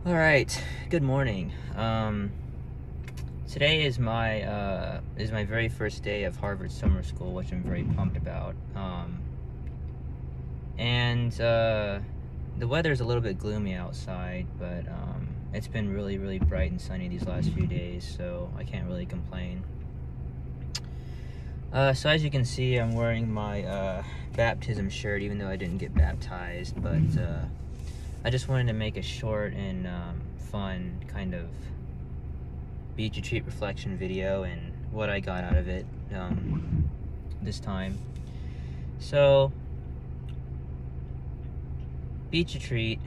All right, good morning. Today is my very first day of Harvard summer school, which I'm very pumped about. The weather's a little bit gloomy outside, but it's been really bright and sunny these last few days, so I can't really complain. So as you can see, I'm wearing my baptism shirt, even though I didn't get baptized, but I just wanted to make a short and fun kind of beach retreat reflection video and what I got out of it this time. So, beach retreat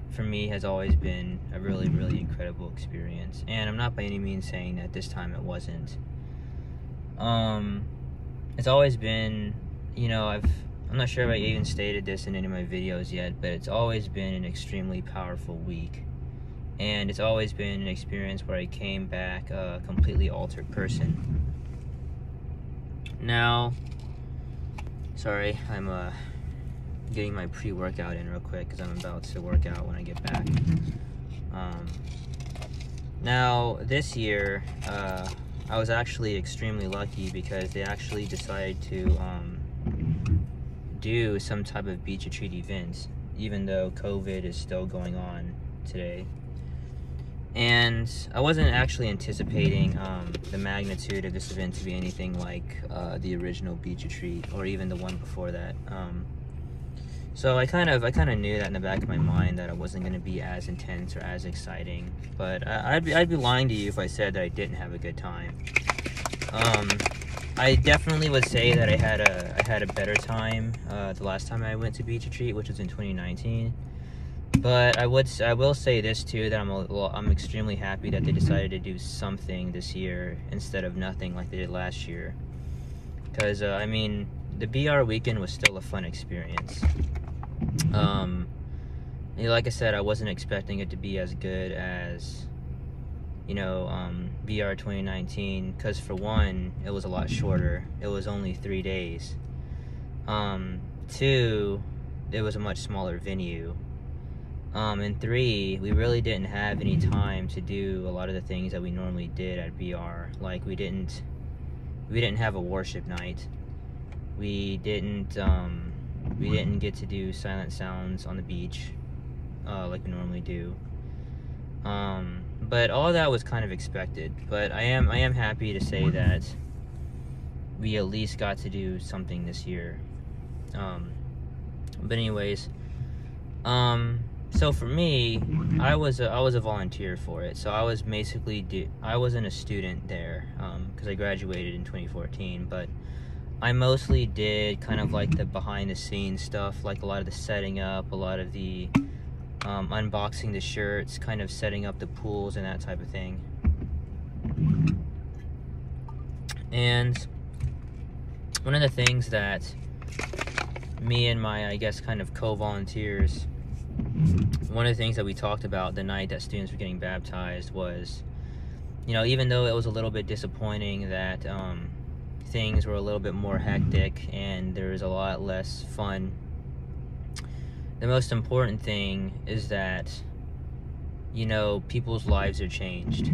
for me has always been a really incredible experience, and I'm not by any means saying that this time it wasn't. It's always been, I'm not sure if I even stated this in any of my videos yet, but it's always been an extremely powerful week. And it's always been an experience where I came back a completely altered person. Now, sorry, I'm getting my pre-workout in real quick because I'm about to work out when I get back. Now, this year, I was actually extremely lucky because they actually decided to do some type of beach retreat event, even though COVID is still going on today. And I wasn't actually anticipating the magnitude of this event to be anything like the original beach retreat or even the one before that. So I kind of knew that in the back of my mind that it wasn't going to be as intense or as exciting. But I'd be lying to you if I said that I didn't have a good time. I definitely would say that I had a better time the last time I went to beach retreat, which was in 2019. But I will say this too, that I'm extremely happy that they decided to do something this year instead of nothing like they did last year. Because I mean, the BR weekend was still a fun experience. Like I said, I wasn't expecting it to be as good as BR 2019, because for one, it was a lot shorter. It was only 3 days. Two, it was a much smaller venue. And three, we really didn't have any time to do a lot of the things that we normally did at BR. Like we didn't have a worship night. We didn't get to do silent sounds on the beach like we normally do. But all of that was kind of expected. But I am happy to say that we at least got to do something this year. But anyways, so for me, I was a volunteer for it. So I was basically I wasn't a student there because I graduated in 2014. But I mostly did kind of like the behind the scenes stuff, like a lot of the setting up, a lot of the unboxing the shirts, kind of setting up the pools and that type of thing. And one of the things that me and my, I guess, kind of co-volunteers, one of the things that we talked about the night that students were getting baptized was, even though it was a little bit disappointing that things were a little bit more hectic and there was a lot less fun, the most important thing is that, people's lives are changed,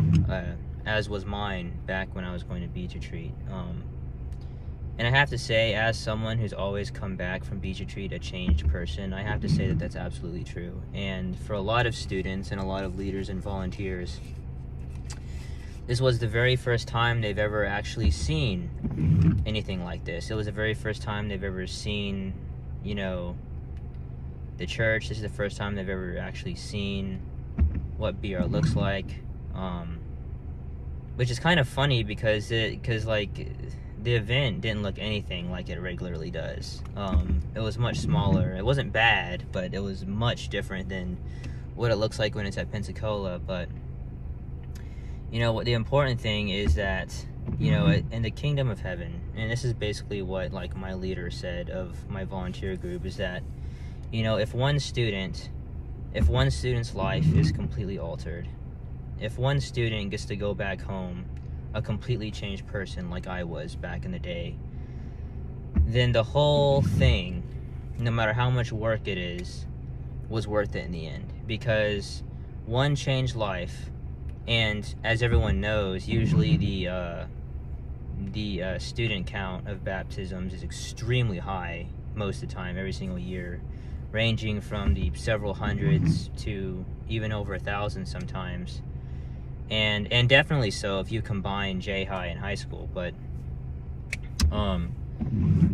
as was mine back when I was going to beach retreat. And I have to say, as someone who's always come back from beach retreat a changed person, I have to say that that's absolutely true. And for a lot of students and a lot of leaders and volunteers, this was the very first time they've ever actually seen anything like this. It was the very first time they've ever seen, the church. This is the first time they've ever actually seen what BR looks like, which is kind of funny because the event didn't look anything like it regularly does. It was much smaller. It wasn't bad, but it was much different than what it looks like when it's at Pensacola. But what the important thing is that in the kingdom of heaven, and this is basically what like my leader said of my volunteer group, is that if one student's life is completely altered, if one student gets to go back home a completely changed person like I was back in the day, then the whole thing, no matter how much work it is, was worth it in the end. Because one changed life. And as everyone knows, usually the student count of baptisms is extremely high most of the time, every single year, ranging from the several hundreds to even over 1,000 sometimes, and definitely so if you combine J-High and high school. But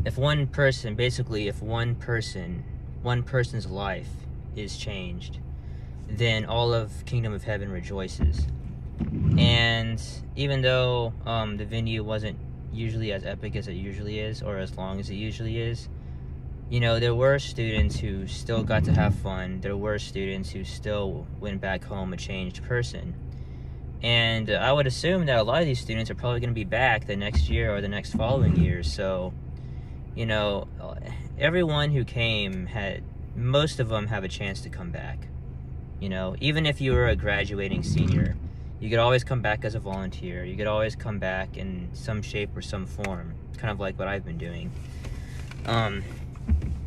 if one person's life is changed, then all of Kingdom of Heaven rejoices. And even though the venue wasn't usually as epic as it usually is, or as long as it usually is, you know, there were students who still got to have fun. There were students who still went back home a changed person. And I would assume that a lot of these students are probably going to be back the next year or the next following year. So, you know, everyone who came most of them have a chance to come back. You know, even if you were a graduating senior, you could always come back as a volunteer. You could always come back in some shape or some form, kind of like what I've been doing.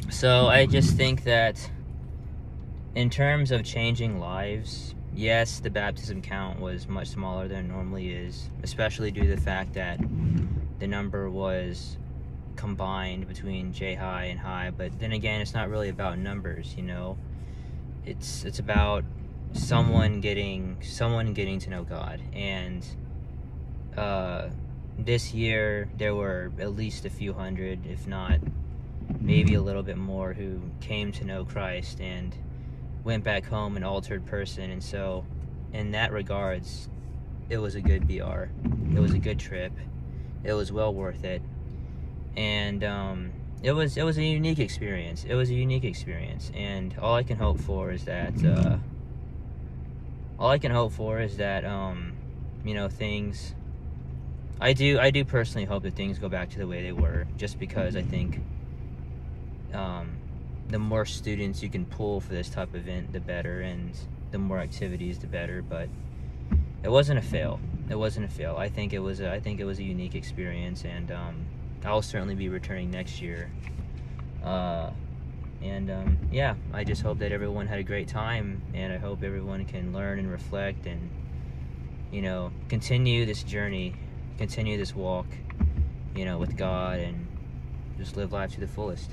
So I just think that in terms of changing lives, yes, the baptism count was much smaller than it normally is, especially due to the fact that the number was combined between J-High and High. But then again, it's not really about numbers, you know. It's about someone getting to know God. And this year there were at least a few hundred, if not maybe a little bit more, who came to know Christ and went back home an altered person. And so in that regards, it was a good BR. It was a good trip. It was well worth it. And it was a unique experience. It was a unique experience. And all I can hope for is that you know, things, I do personally hope that things go back to the way they were, just because I think the more students you can pull for this type of event, the better, and the more activities, the better. But it wasn't a fail. It wasn't a fail. I think it was a unique experience, and I'll certainly be returning next year. Yeah, I just hope that everyone had a great time, and I hope everyone can learn and reflect and, you know, continue this journey, continue this walk, you know, with God, and just live life to the fullest.